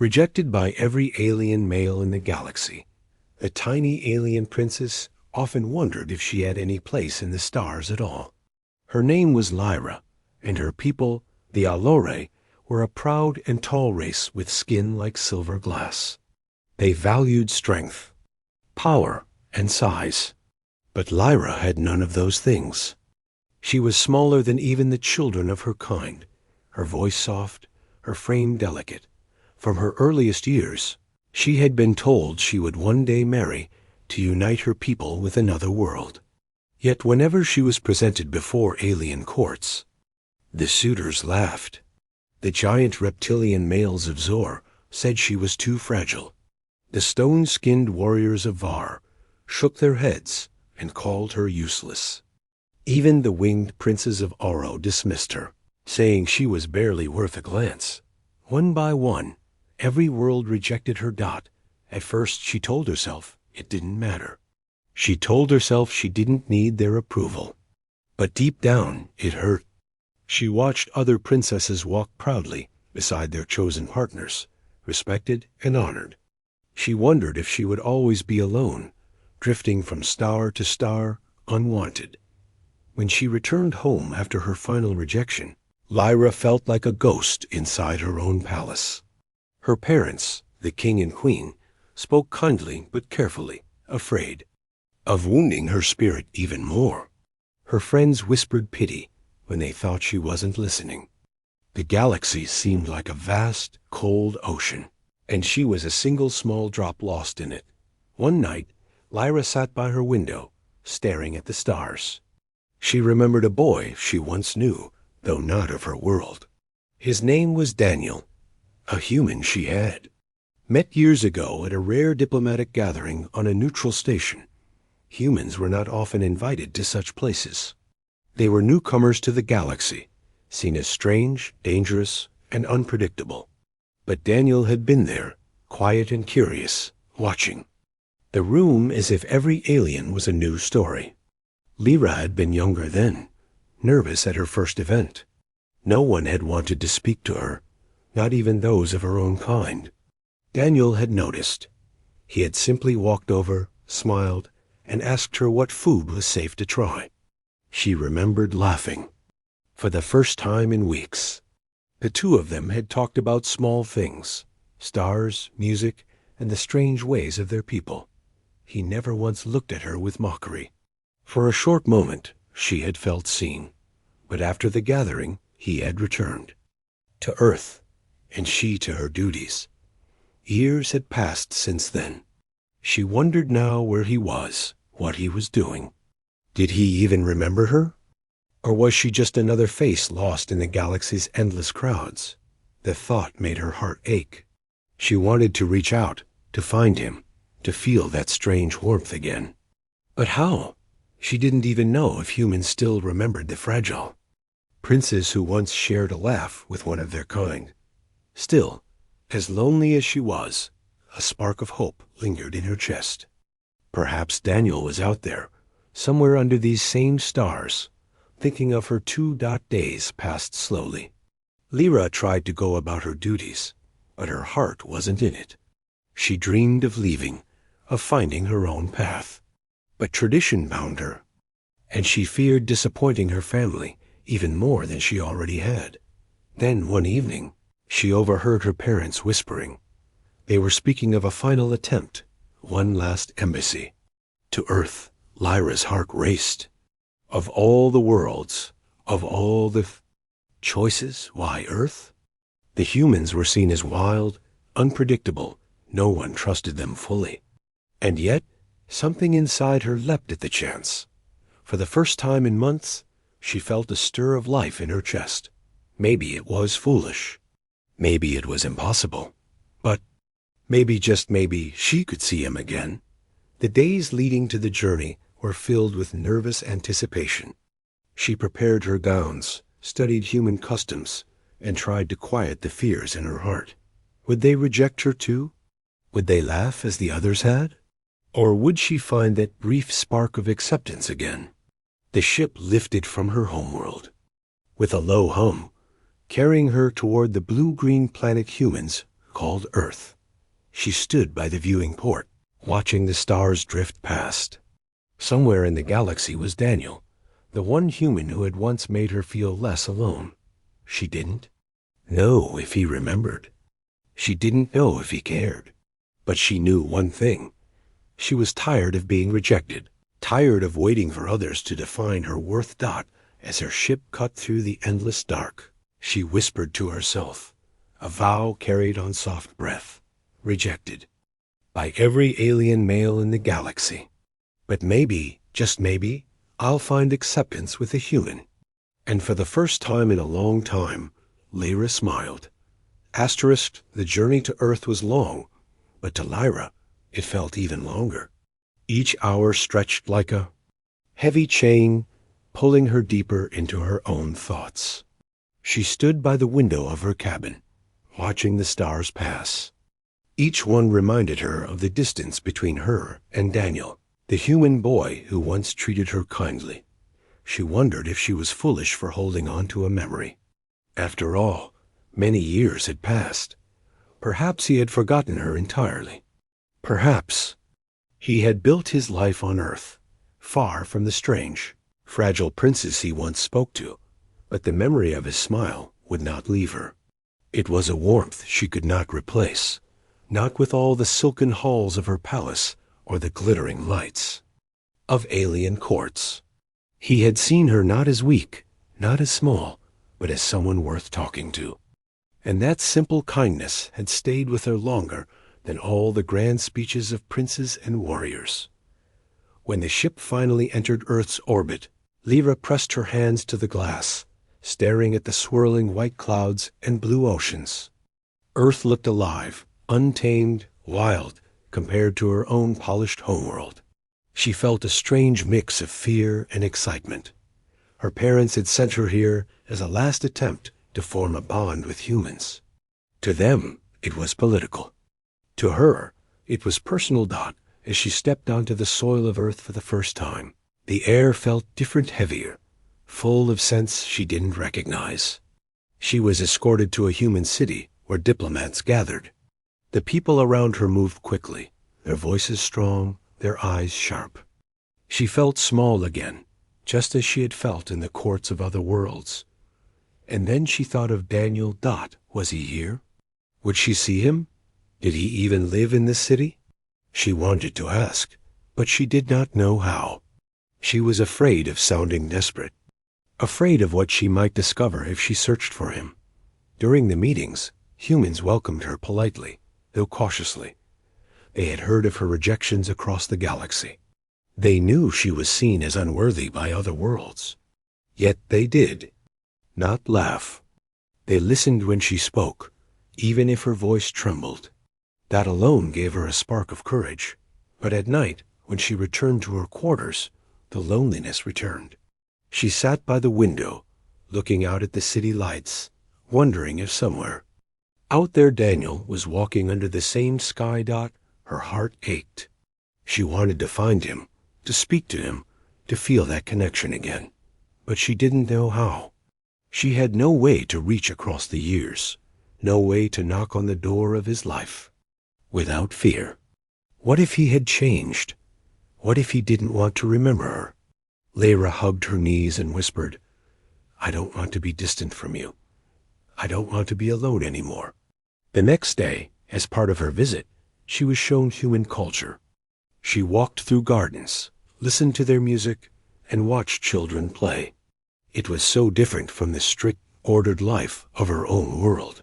Rejected by every alien male in the galaxy, a tiny alien princess often wondered if she had any place in the stars at all. Her name was Lyra, and her people, the Allore, were a proud and tall race with skin like silver glass. They valued strength, power, and size. But Lyra had none of those things. She was smaller than even the children of her kind, her voice soft, her frame delicate. From her earliest years, she had been told she would one day marry to unite her people with another world. Yet whenever she was presented before alien courts, the suitors laughed. The giant reptilian males of Zor said she was too fragile. The stone-skinned warriors of Var shook their heads and called her useless. Even the winged princes of Oro dismissed her, saying she was barely worth a glance. One by one, every world rejected her dot. At first she told herself it didn't matter. She told herself she didn't need their approval. But deep down, it hurt. She watched other princesses walk proudly beside their chosen partners, respected and honored. She wondered if she would always be alone, drifting from star to star, unwanted. When she returned home after her final rejection, Lyra felt like a ghost inside her own palace. Her parents, the king and queen, spoke kindly but carefully, afraid of wounding her spirit even more. Her friends whispered pity when they thought she wasn't listening. The galaxy seemed like a vast, cold ocean, and she was a single small drop lost in it. One night, Lyra sat by her window, staring at the stars. She remembered a boy she once knew, though not of her world. His name was Daniel, a human she had met years ago at a rare diplomatic gathering on a neutral station. Humans were not often invited to such places. They were newcomers to the galaxy, seen as strange, dangerous, and unpredictable. But Daniel had been there, quiet and curious, watching. The room as if every alien was a new story. Lyra had been younger then, nervous at her first event. No one had wanted to speak to her, not even those of her own kind. Daniel had noticed. He had simply walked over, smiled, and asked her what food was safe to try. She remembered laughing. For the first time in weeks, the two of them had talked about small things, stars, music, and the strange ways of their people. He never once looked at her with mockery. For a short moment, she had felt seen. But after the gathering, he had returned to Earth, and she to her duties. Years had passed since then. She wondered now where he was, what he was doing. Did he even remember her? Or was she just another face lost in the galaxy's endless crowds? The thought made her heart ache. She wanted to reach out, to find him, to feel that strange warmth again. But how? She didn't even know if humans still remembered the fragile princes who once shared a laugh with one of their kind. Still, as lonely as she was, a spark of hope lingered in her chest. Perhaps Daniel was out there, somewhere under these same stars, thinking of her 2 days passed slowly. Lyra tried to go about her duties, but her heart wasn't in it. She dreamed of leaving, of finding her own path. But tradition bound her, and she feared disappointing her family even more than she already had. Then one evening, she overheard her parents whispering. They were speaking of a final attempt, one last embassy. To Earth, Lyra's heart raced. Of all the worlds, of all the choices, why Earth? The humans were seen as wild, unpredictable. No one trusted them fully. And yet, something inside her leapt at the chance. For the first time in months, she felt a stir of life in her chest. Maybe it was foolish. Maybe it was impossible. But maybe, just maybe, she could see him again. The days leading to the journey were filled with nervous anticipation. She prepared her gowns, studied human customs, and tried to quiet the fears in her heart. Would they reject her too? Would they laugh as the others had? Or would she find that brief spark of acceptance again? The ship lifted from her homeworld, with a low hum, carrying her toward the blue-green planet humans called Earth. She stood by the viewing port, watching the stars drift past. Somewhere in the galaxy was Daniel, the one human who had once made her feel less alone. She didn't know if he remembered. She didn't know if he cared. But she knew one thing. She was tired of being rejected, tired of waiting for others to define her worth. As her ship cut through the endless dark, she whispered to herself, a vow carried on soft breath, rejected by every alien male in the galaxy. But maybe, just maybe, I'll find acceptance with a human. And for the first time in a long time, Lyra smiled. Asterisk, the journey to Earth was long, but to Lyra, it felt even longer. Each hour stretched like a heavy chain, pulling her deeper into her own thoughts. She stood by the window of her cabin, watching the stars pass. Each one reminded her of the distance between her and Daniel, the human boy who once treated her kindly. She wondered if she was foolish for holding on to a memory. After all, many years had passed. Perhaps he had forgotten her entirely. Perhaps he had built his life on Earth, far from the strange, fragile princess he once spoke to, but the memory of his smile would not leave her. It was a warmth she could not replace, not with all the silken halls of her palace or the glittering lights of alien courts. He had seen her not as weak, not as small, but as someone worth talking to. And that simple kindness had stayed with her longer than all the grand speeches of princes and warriors. When the ship finally entered Earth's orbit, Lyra pressed her hands to the glass, staring at the swirling white clouds and blue oceans. Earth looked alive, untamed, wild, compared to her own polished homeworld. She felt a strange mix of fear and excitement. Her parents had sent her here as a last attempt to form a bond with humans. To them, it was political. To her, it was personal. As she stepped onto the soil of Earth for the first time, the air felt different, heavier, full of scents she didn't recognize. She was escorted to a human city where diplomats gathered. The people around her moved quickly, their voices strong, their eyes sharp. She felt small again, just as she had felt in the courts of other worlds. And then she thought of Daniel. Was he here? Would she see him? Did he even live in this city? She wanted to ask, but she did not know how. She was afraid of sounding desperate, afraid of what she might discover if she searched for him. During the meetings, humans welcomed her politely, though cautiously. They had heard of her rejections across the galaxy. They knew she was seen as unworthy by other worlds. Yet they did not laugh. They listened when she spoke, even if her voice trembled. That alone gave her a spark of courage. But at night, when she returned to her quarters, the loneliness returned. She sat by the window, looking out at the city lights, wondering if somewhere out there Daniel was walking under the same sky. Her heart ached. She wanted to find him, to speak to him, to feel that connection again. But she didn't know how. She had no way to reach across the years, no way to knock on the door of his life without fear. What if he had changed? What if he didn't want to remember her? Lyra hugged her knees and whispered, I don't want to be distant from you. I don't want to be alone anymore. The next day, as part of her visit, she was shown human culture. She walked through gardens, listened to their music, and watched children play. It was so different from the strict, ordered life of her own world.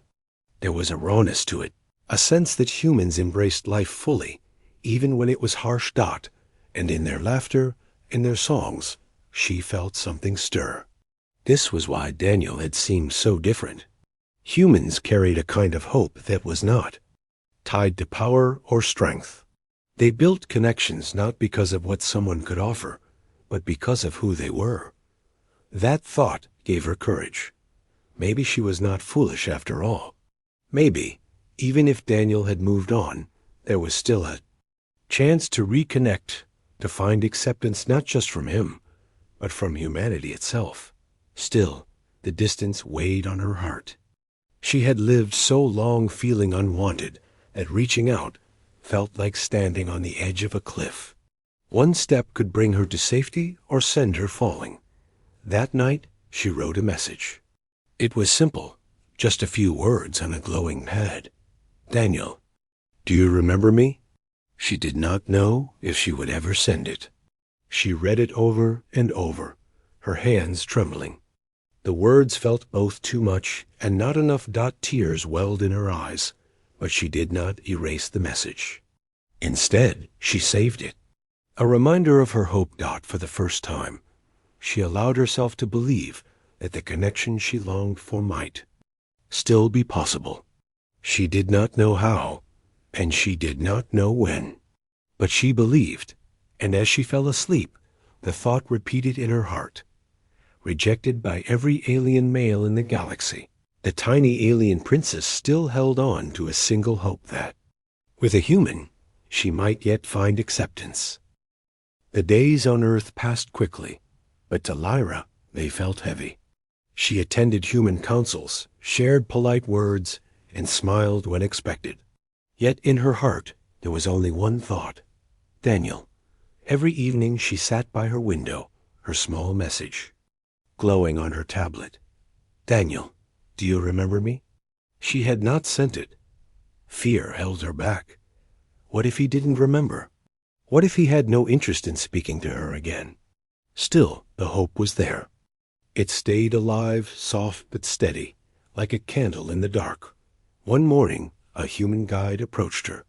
There was a rawness to it, a sense that humans embraced life fully, even when it was harsh. And in their laughter, in their songs, she felt something stir. This was why Daniel had seemed so different. Humans carried a kind of hope that was not tied to power or strength. They built connections not because of what someone could offer, but because of who they were. That thought gave her courage. Maybe she was not foolish after all. Maybe, even if Daniel had moved on, there was still a chance to reconnect, to find acceptance not just from him, but from humanity itself. Still, the distance weighed on her heart. She had lived so long feeling unwanted that reaching out felt like standing on the edge of a cliff. One step could bring her to safety or send her falling. That night, she wrote a message. It was simple, just a few words on a glowing pad. Daniel, do you remember me? She did not know if she would ever send it. She read it over and over, her hands trembling. The words felt both too much and not enough. Tears welled in her eyes, but she did not erase the message. Instead, she saved it. A reminder of her hope. For the first time, she allowed herself to believe that the connection she longed for might still be possible. She did not know how, and she did not know when. But she believed, and as she fell asleep, the thought repeated in her heart. Rejected by every alien male in the galaxy, the tiny alien princess still held on to a single hope that, with a human, she might yet find acceptance. The days on Earth passed quickly, but to Lyra they felt heavy. She attended human councils, shared polite words, and smiled when expected. Yet in her heart there was only one thought: Daniel. Every evening she sat by her window, her small message glowing on her tablet. Daniel, do you remember me? She had not sent it. Fear held her back. What if he didn't remember? What if he had no interest in speaking to her again? Still, the hope was there. It stayed alive, soft but steady, like a candle in the dark. One morning, a human guide approached her.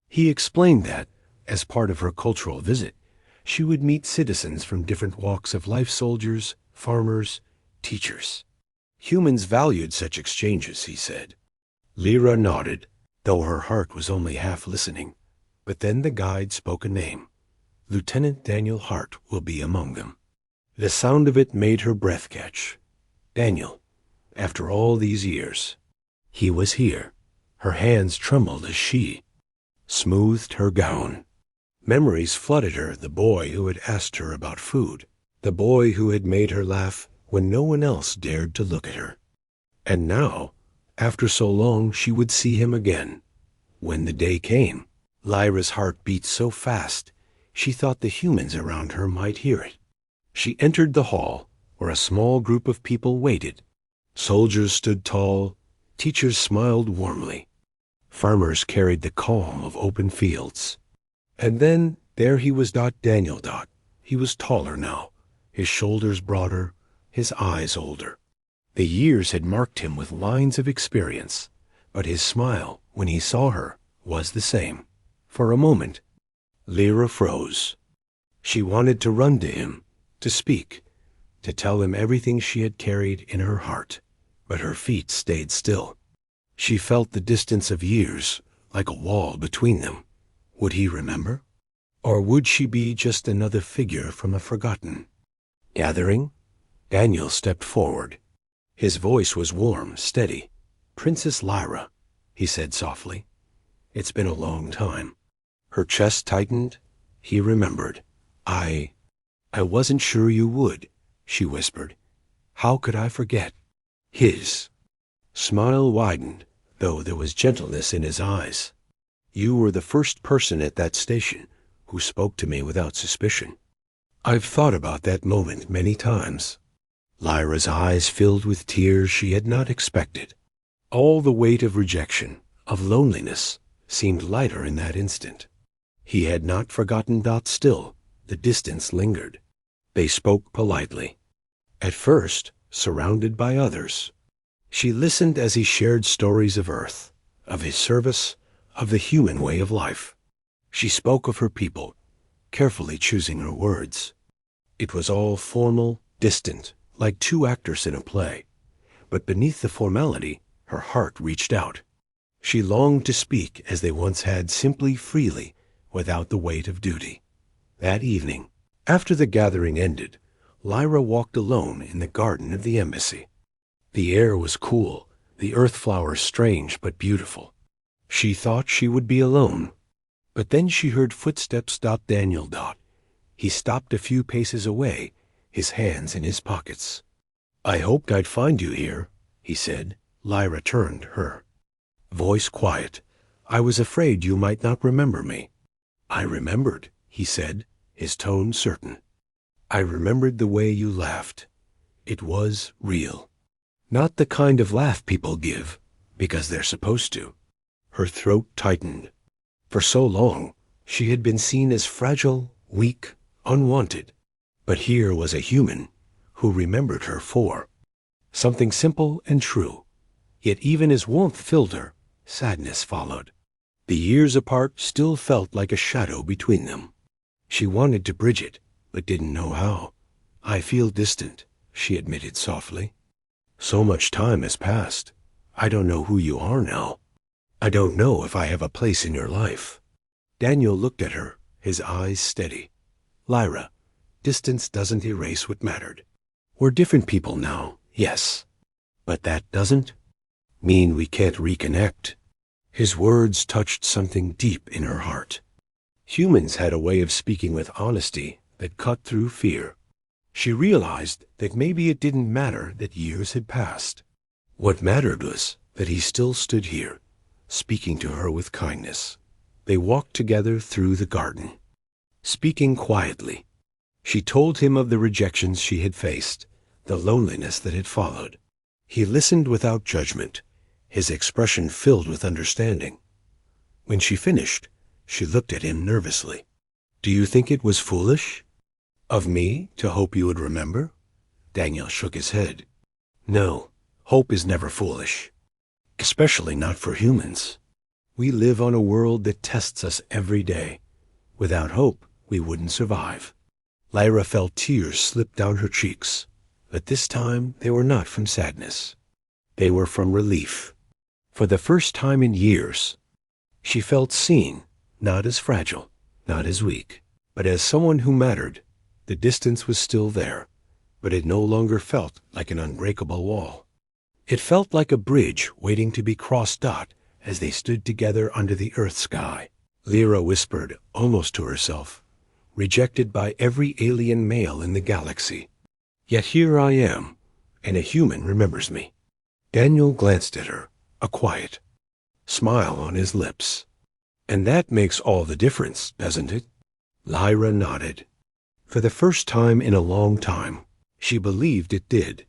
He explained that, as part of her cultural visit, she would meet citizens from different walks of life: soldiers, farmers, teachers. Humans valued such exchanges, he said. Lyra nodded, though her heart was only half listening. But then the guide spoke a name. Lieutenant Daniel Hart will be among them. The sound of it made her breath catch. Daniel, after all these years. He was here. Her hands trembled as she smoothed her gown. Memories flooded her: the boy who had asked her about food, the boy who had made her laugh when no one else dared to look at her. And now, after so long, she would see him again. When the day came, Lyra's heart beat so fast she thought the humans around her might hear it. She entered the hall, where a small group of people waited. Soldiers stood tall, teachers smiled warmly. Farmers carried the calm of open fields. And then there he was, Daniel. He was taller now, his shoulders broader, his eyes older. The years had marked him with lines of experience, but his smile, when he saw her, was the same. For a moment, Lyra froze. She wanted to run to him, to speak, to tell him everything she had carried in her heart, but her feet stayed still. She felt the distance of years, like a wall between them. Would he remember? Or would she be just another figure from a forgotten gathering? Daniel stepped forward. His voice was warm, steady. Princess Lyra, he said softly. It's been a long time. Her chest tightened. He remembered. I wasn't sure you would, she whispered. How could I forget? His smile widened, though there was gentleness in his eyes. You were the first person at that station who spoke to me without suspicion. I've thought about that moment many times. Lyra's eyes filled with tears she had not expected. All the weight of rejection, of loneliness, seemed lighter in that instant. He had not forgotten. Still, the distance lingered. They spoke politely. At first, surrounded by others. She listened as he shared stories of Earth, of his service, of the human way of life. She spoke of her people, carefully choosing her words. It was all formal, distant, like two actors in a play. But beneath the formality, her heart reached out. She longed to speak as they once had, simply, freely, without the weight of duty. That evening, after the gathering ended, Lyra walked alone in the garden of the embassy. The air was cool, the earth flowers strange but beautiful. She thought she would be alone. But then she heard footsteps. Daniel. He stopped a few paces away, his hands in his pockets. I hoped I'd find you here, he said. Lyra turned her. Voice quiet. I was afraid you might not remember me. I remembered, he said, his tone certain. I remembered the way you laughed. It was real. Not the kind of laugh people give, because they're supposed to. Her throat tightened. For so long, she had been seen as fragile, weak, unwanted. But here was a human who remembered her for something simple and true. Yet even as warmth filled her, sadness followed. The years apart still felt like a shadow between them. She wanted to bridge it, but didn't know how. I feel distant, she admitted softly. So much time has passed. I don't know who you are now. I don't know if I have a place in your life. Daniel looked at her, his eyes steady. Lyra, distance doesn't erase what mattered. We're different people now, yes. But that doesn't mean we can't reconnect. His words touched something deep in her heart. Humans had a way of speaking with honesty that cut through fear. She realized that maybe it didn't matter that years had passed. What mattered was that he still stood here, speaking to her with kindness. They walked together through the garden, speaking quietly. She told him of the rejections she had faced, the loneliness that had followed. He listened without judgment, his expression filled with understanding. When she finished, she looked at him nervously. Do you think it was foolish of me to hope you would remember? Daniel shook his head. No, hope is never foolish, especially not for humans. We live on a world that tests us every day. Without hope, we wouldn't survive. Lyra felt tears slip down her cheeks, but this time they were not from sadness. They were from relief. For the first time in years, she felt seen, not as fragile, not as weak, but as someone who mattered. The distance was still there, but it no longer felt like an unbreakable wall. It felt like a bridge waiting to be crossed as they stood together under the earth sky. Lyra whispered, almost to herself, rejected by every alien male in the galaxy. Yet here I am, and a human remembers me. Daniel glanced at her, a quiet smile on his lips. And that makes all the difference, doesn't it? Lyra nodded. For the first time in a long time, she believed it did.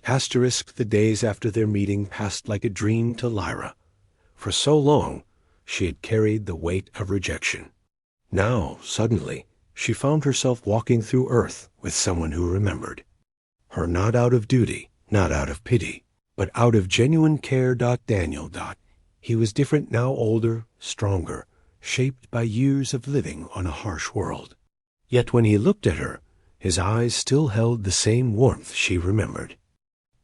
The days after their meeting passed like a dream to Lyra. For so long, she had carried the weight of rejection. Now, suddenly, she found herself walking through Earth with someone who remembered her, not out of duty, not out of pity, but out of genuine care. Daniel. He was different now, older, stronger, shaped by years of living on a harsh world. Yet when he looked at her, his eyes still held the same warmth she remembered.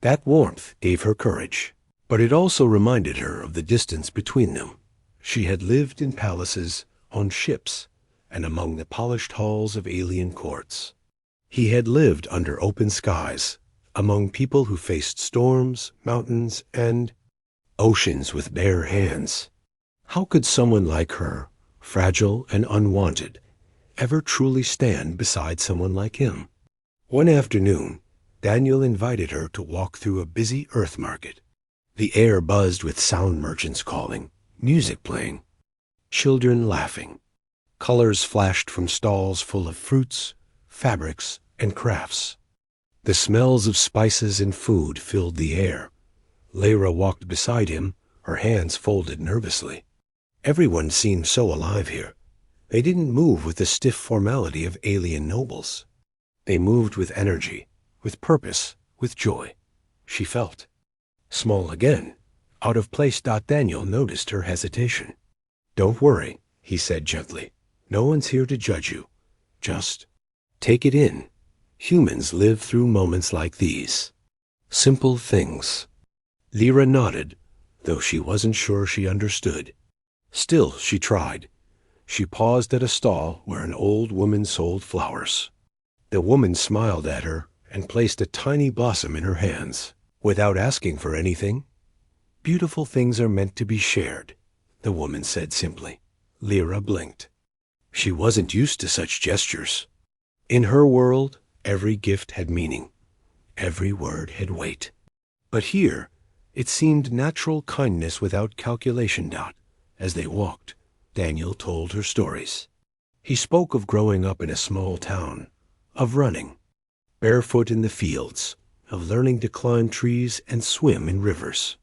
That warmth gave her courage, but it also reminded her of the distance between them. She had lived in palaces, on ships, and among the polished halls of alien courts. He had lived under open skies, among people who faced storms, mountains, and oceans with bare hands. How could someone like her, fragile and unwanted, ever truly stand beside someone like him? One afternoon, Daniel invited her to walk through a busy earth market. The air buzzed with sound merchants calling, music playing, children laughing. Colors flashed from stalls full of fruits, fabrics, and crafts. The smells of spices and food filled the air. Lyra walked beside him, her hands folded nervously. Everyone seemed so alive here. They didn't move with the stiff formality of alien nobles. They moved with energy, with purpose, with joy. She felt small again, out of place. Daniel noticed her hesitation. Don't worry, he said gently. No one's here to judge you. Just take it in. Humans live through moments like these. Simple things. Lyra nodded, though she wasn't sure she understood. Still, she tried. She paused at a stall where an old woman sold flowers. The woman smiled at her and placed a tiny blossom in her hands, without asking for anything. Beautiful things are meant to be shared, the woman said simply. Lyra blinked. She wasn't used to such gestures. In her world, every gift had meaning. Every word had weight. But here, It seemed natural kindness without calculation. As they walked, Daniel told her stories. He spoke of growing up in a small town, of running barefoot in the fields, of learning to climb trees and swim in rivers.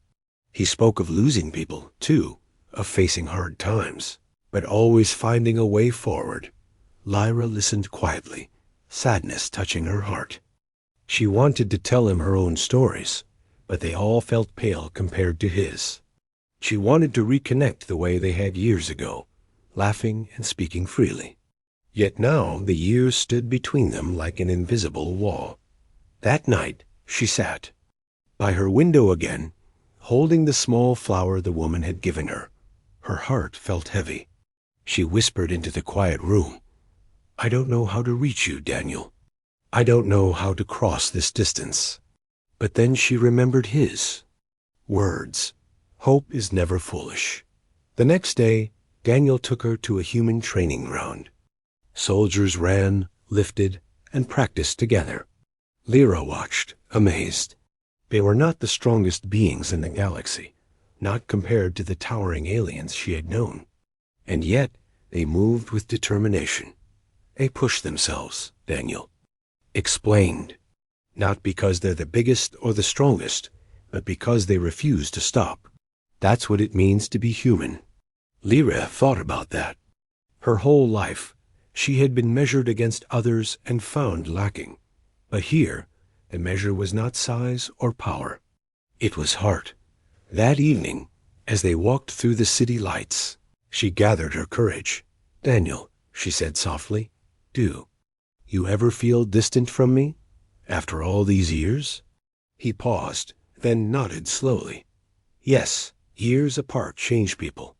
He spoke of losing people, too, of facing hard times, but always finding a way forward. Lyra listened quietly, sadness touching her heart. She wanted to tell him her own stories, but they all felt pale compared to his. She wanted to reconnect the way they had years ago, laughing and speaking freely. Yet now the years stood between them like an invisible wall. That night she sat by her window again, holding the small flower the woman had given her. Her heart felt heavy. She whispered into the quiet room, "I don't know how to reach you, Daniel. I don't know how to cross this distance." But then she remembered his words. Hope is never foolish. The next day, Daniel took her to a human training ground. Soldiers ran, lifted, and practiced together. Lyra watched, amazed. They were not the strongest beings in the galaxy, not compared to the towering aliens she had known. And yet, they moved with determination. They pushed themselves, Daniel explained. Not because they're the biggest or the strongest, but because they refuse to stop. That's what it means to be human. Lyra thought about that. Her whole life, she had been measured against others and found lacking. But here, the measure was not size or power. It was heart. That evening, as they walked through the city lights, she gathered her courage. "Daniel," she said softly, "do you ever feel distant from me? After all these years?" He paused, then nodded slowly. "Yes, years apart change people.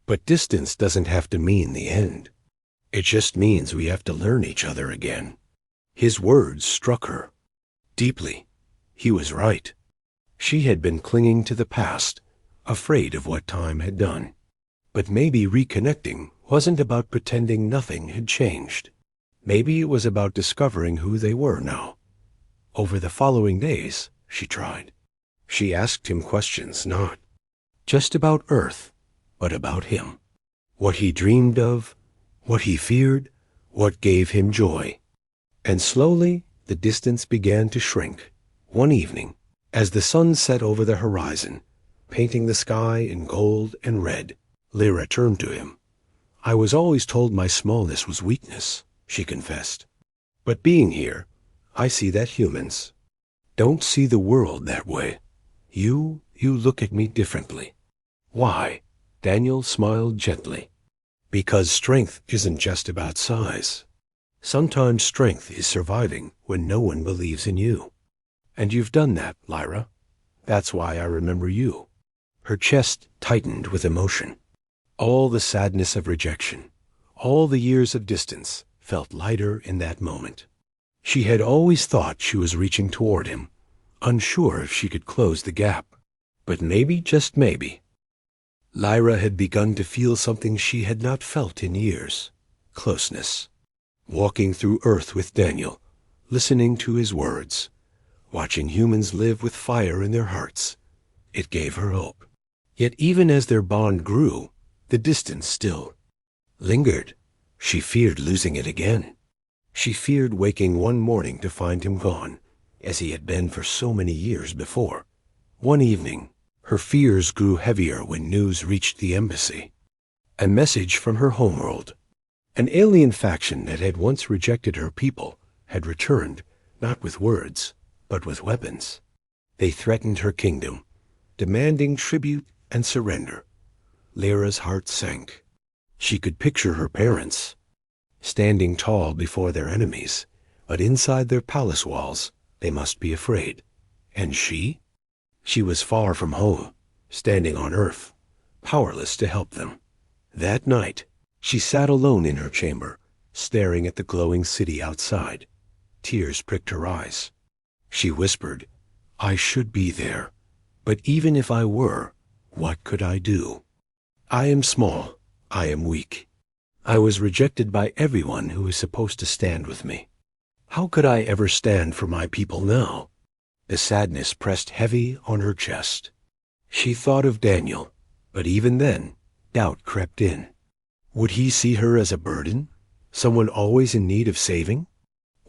But distance doesn't have to mean the end. It just means we have to learn each other again." His words struck her deeply. He was right. She had been clinging to the past, afraid of what time had done. But maybe reconnecting wasn't about pretending nothing had changed. Maybe it was about discovering who they were now. Over the following days, she tried. She asked him questions not just about Earth, but about him. What he dreamed of, what he feared, what gave him joy. And slowly, the distance began to shrink. One evening, as the sun set over the horizon, painting the sky in gold and red, Lyra turned to him. "I was always told my smallness was weakness," she confessed. "But being here, I see that humans don't see the world that way. You look at me differently." "Why?" Daniel smiled gently. "Because strength isn't just about size. Sometimes strength is surviving when no one believes in you. And you've done that, Lyra. That's why I remember you." Her chest tightened with emotion. All the sadness of rejection, all the years of distance, felt lighter in that moment. She had always thought she was reaching toward him, unsure if she could close the gap. But maybe, just maybe, Lyra had begun to feel something she had not felt in years: closeness. Walking through Earth with Daniel, listening to his words, watching humans live with fire in their hearts, it gave her hope. Yet even as their bond grew, the distance still lingered. She feared losing it again. She feared waking one morning to find him gone, as he had been for so many years before. One evening, her fears grew heavier when news reached the embassy. A message from her homeworld. An alien faction that had once rejected her people had returned, not with words, but with weapons. They threatened her kingdom, demanding tribute and surrender. Lyra's heart sank. She could picture her parents, standing tall before their enemies, but inside their palace walls they must be afraid. And she? She was far from home, standing on Earth, powerless to help them. That night, she sat alone in her chamber, staring at the glowing city outside. Tears pricked her eyes. She whispered, "I should be there, but even if I were, what could I do? I am small, I am weak. I was rejected by everyone who is supposed to stand with me. How could I ever stand for my people now?" The sadness pressed heavy on her chest. She thought of Daniel, but even then, doubt crept in. Would he see her as a burden? Someone always in need of saving?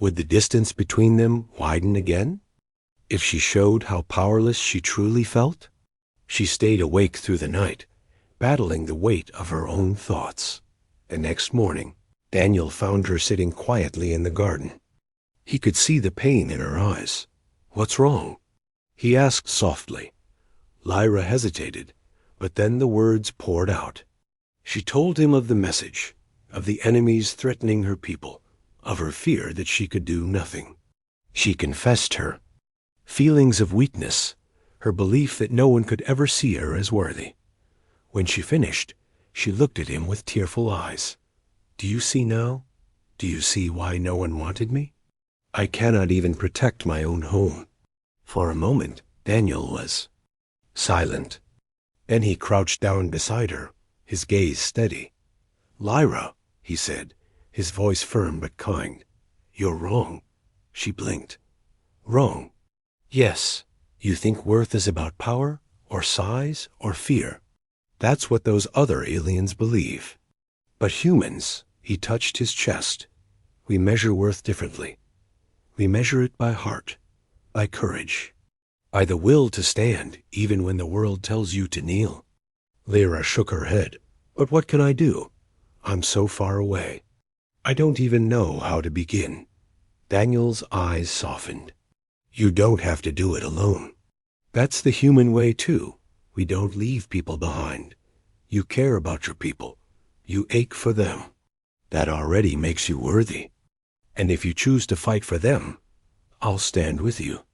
Would the distance between them widen again? If she showed how powerless she truly felt? She stayed awake through the night, battling the weight of her own thoughts. The next morning, Daniel found her sitting quietly in the garden. He could see the pain in her eyes. "What's wrong?" he asked softly. Lyra hesitated, but then the words poured out. She told him of the message, of the enemies threatening her people, of her fear that she could do nothing. She confessed her feelings of weakness, her belief that no one could ever see her as worthy. When she finished, she looked at him with tearful eyes. "Do you see now? Do you see why no one wanted me? I cannot even protect my own home." For a moment, Daniel was silent. Then he crouched down beside her, his gaze steady. "Lyra," he said, his voice firm but kind. "You're wrong." She blinked. "Wrong?" "Yes. You think worth is about power, or size, or fear. That's what those other aliens believe. But humans," he touched his chest, "we measure worth differently. We measure it by heart, by courage, by the will to stand even when the world tells you to kneel." Lyra shook her head. "But what can I do? I'm so far away. I don't even know how to begin." Daniel's eyes softened. "You don't have to do it alone. That's the human way, too. We don't leave people behind. You care about your people. You ache for them. That already makes you worthy. And if you choose to fight for them, I'll stand with you."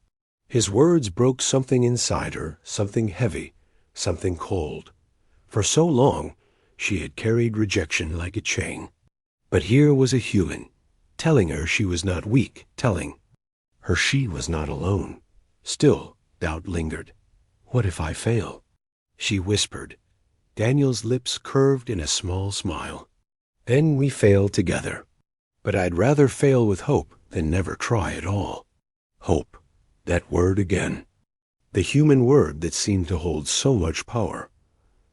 His words broke something inside her, something heavy, something cold. For so long, she had carried rejection like a chain. But here was a human, telling her she was not weak, telling her she was not alone. Still, doubt lingered. "What if I fail?" she whispered. Daniel's lips curved in a small smile. "Then we fail together. But I'd rather fail with hope than never try at all." Hope. That word again. The human word that seemed to hold so much power.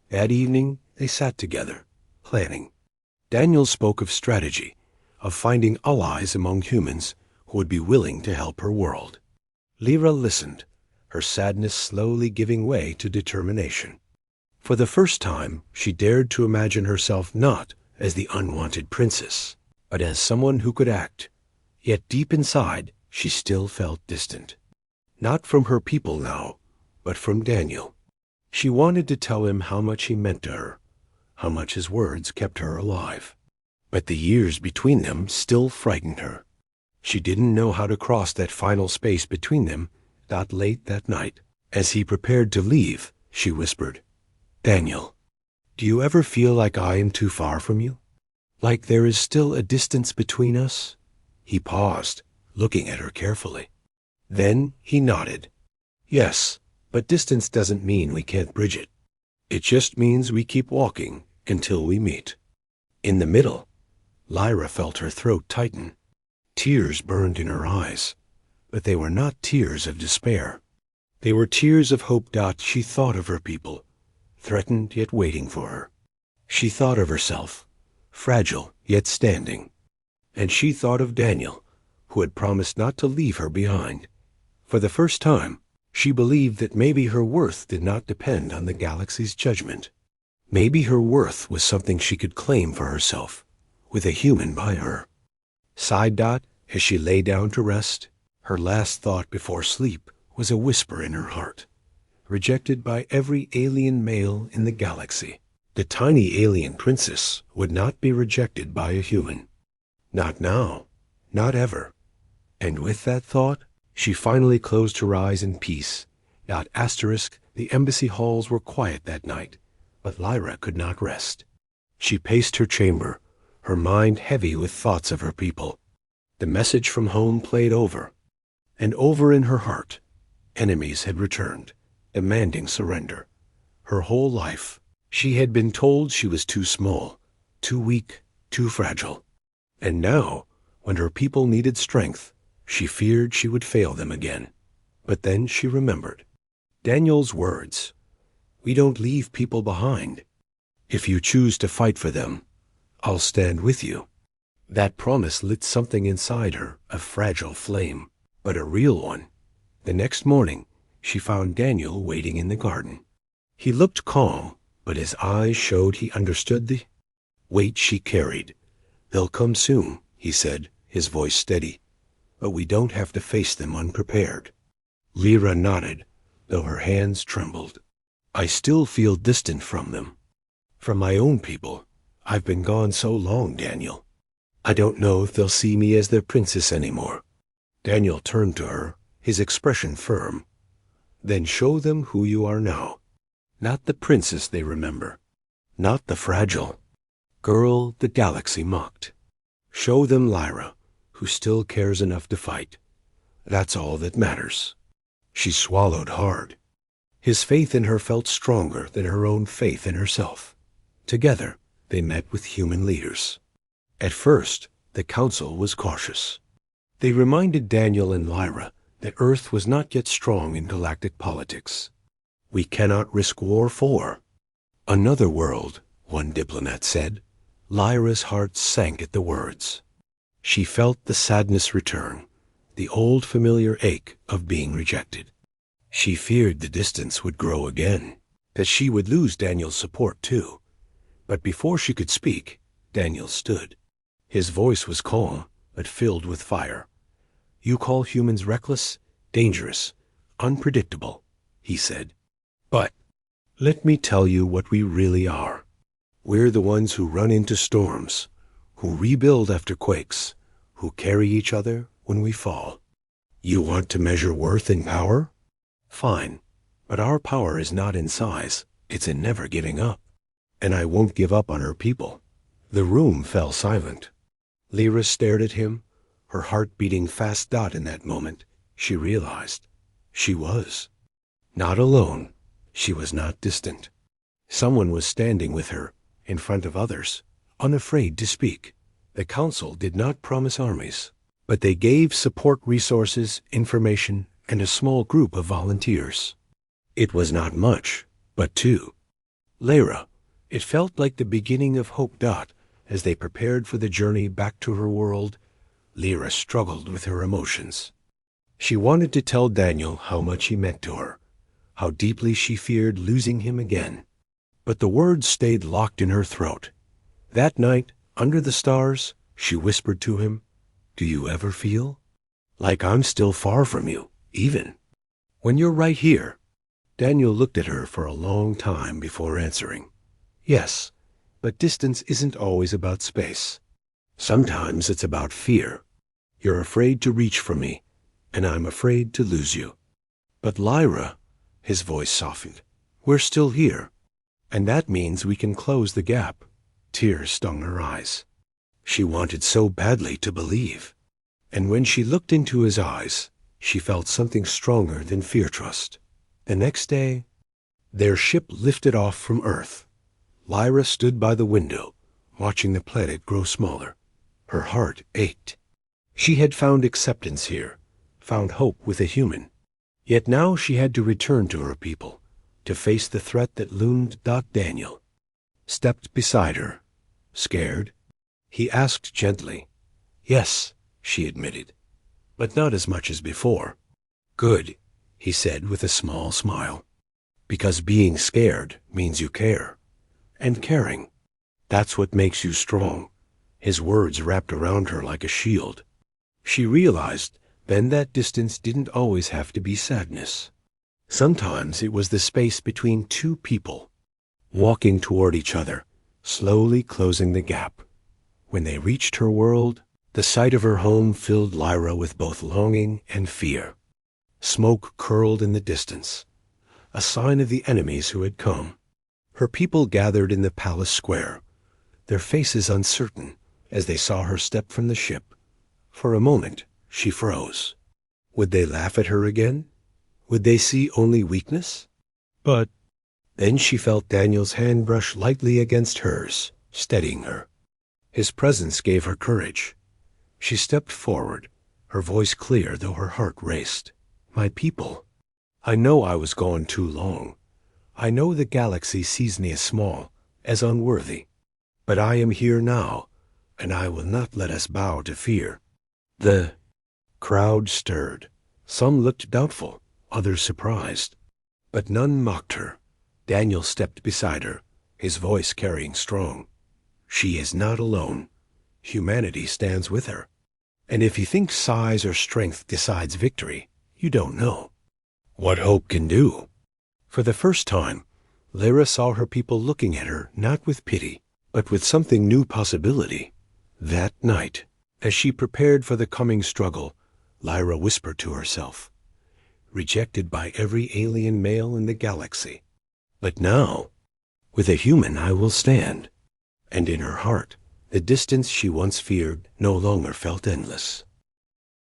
That evening, they sat together, planning. Daniel spoke of strategy, of finding allies among humans who would be willing to help her world. Lyra listened, her sadness slowly giving way to determination. For the first time, she dared to imagine herself not as the unwanted princess, but as someone who could act. Yet deep inside, she still felt distant. Not from her people now, but from Daniel. She wanted to tell him how much he meant to her, how much his words kept her alive. But the years between them still frightened her. She didn't know how to cross that final space between them that late that night. As he prepared to leave, she whispered, "Daniel, do you ever feel like I am too far from you? Like there is still a distance between us?" He paused, looking at her carefully. Then he nodded. "Yes, but distance doesn't mean we can't bridge it. It just means we keep walking until we meet." In the middle, Lyra felt her throat tighten. Tears burned in her eyes, but they were not tears of despair. They were tears of hope. She thought of her people, threatened yet waiting for her. She thought of herself, fragile yet standing. And she thought of Daniel, who had promised not to leave her behind. For the first time, she believed that maybe her worth did not depend on the galaxy's judgment. Maybe her worth was something she could claim for herself, with a human by her. Sighed as she lay down to rest. Her last thought before sleep was a whisper in her heart. Rejected by every alien male in the galaxy, the tiny alien princess would not be rejected by a human. Not now, not ever. And with that thought, she finally closed her eyes in peace. The embassy halls were quiet that night, but Lyra could not rest. She paced her chamber, her mind heavy with thoughts of her people. The message from home played over, and over in her heart. Enemies had returned, demanding surrender. Her whole life, she had been told she was too small, too weak, too fragile. And now, when her people needed strength, she feared she would fail them again. But then she remembered Daniel's words. We don't leave people behind. If you choose to fight for them, I'll stand with you." That promise lit something inside her, a fragile flame, but a real one. The next morning, she found Daniel waiting in the garden. He looked calm, but his eyes showed he understood the weight she carried. "They'll come soon," he said, his voice steady. "But we don't have to face them unprepared." Lyra nodded, though her hands trembled. "I still feel distant from them. From my own people. I've been gone so long, Daniel. I don't know if they'll see me as their princess anymore." Daniel turned to her, his expression firm. "Then show them who you are now. Not the princess they remember. Not the fragile girl the galaxy mocked. Show them Lyra, who still cares enough to fight. That's all that matters." She swallowed hard. His faith in her felt stronger than her own faith in herself. Together, they met with human leaders. At first, the council was cautious. They reminded Daniel and Lyra that Earth was not yet strong in galactic politics. "We cannot risk war for another world," one diplomat said. Lyra's heart sank at the words. She felt the sadness return, the old familiar ache of being rejected. She feared the distance would grow again, that she would lose Daniel's support too. But before she could speak, Daniel stood. His voice was calm, but filled with fire. "You call humans reckless, dangerous, unpredictable," he said. "But let me tell you what we really are. We're the ones who run into storms, who rebuild after quakes, who carry each other when we fall. You want to measure worth in power? Fine, but our power is not in size, it's in never giving up. And I won't give up on her people." The room fell silent. Lyra stared at him, her heart beating fast. In that moment, she realized she was not alone. She was not distant. Someone was standing with her, in front of others, unafraid to speak. The council did not promise armies, but they gave support resources, information, and a small group of volunteers. It was not much, but two. Lyra, it felt like the beginning of hope. As they prepared for the journey back to her world, Lyra struggled with her emotions. She wanted to tell Daniel how much he meant to her, how deeply she feared losing him again. But the words stayed locked in her throat. That night, under the stars, she whispered to him, "Do you ever feel like I'm still far from you, even when you're right here?" Daniel looked at her for a long time before answering. "Yes, but distance isn't always about space. Sometimes it's about fear. You're afraid to reach for me, and I'm afraid to lose you." "But Lyra," his voice softened, "we're still here. And that means we can close the gap." Tears stung her eyes. She wanted so badly to believe. And when she looked into his eyes, she felt something stronger than fear-trust. The next day, their ship lifted off from Earth. Lyra stood by the window, watching the planet grow smaller. Her heart ached. She had found acceptance here, found hope with a human. Yet now she had to return to her people, to face the threat that loomed. Daniel stepped beside her. "Scared?" he asked gently. "Yes," she admitted, "but not as much as before." "Good," he said with a small smile. "Because being scared means you care. And caring, that's what makes you strong." His words wrapped around her like a shield. She realized then that distance didn't always have to be sadness. Sometimes it was the space between two people, walking toward each other, slowly closing the gap. When they reached her world, the sight of her home filled Lyra with both longing and fear. Smoke curled in the distance, a sign of the enemies who had come. Her people gathered in the palace square, their faces uncertain as they saw her step from the ship. For a moment, she froze. Would they laugh at her again? Would they see only weakness? But then she felt Daniel's hand brush lightly against hers, steadying her. His presence gave her courage. She stepped forward, her voice clear though her heart raced. "My people, I know I was gone too long. I know the galaxy sees me as small, as unworthy. But I am here now, and I will not let us bow to fear." The crowd stirred. Some looked doubtful, others surprised. But none mocked her. Daniel stepped beside her, his voice carrying strong. "She is not alone. Humanity stands with her. And if you think size or strength decides victory, you don't know what hope can do." For the first time, Lyra saw her people looking at her not with pity, but with something new possibility. That night, as she prepared for the coming struggle, Lyra whispered to herself, "Rejected by every alien male in the galaxy. But now, with a human I will stand." And in her heart, the distance she once feared no longer felt endless.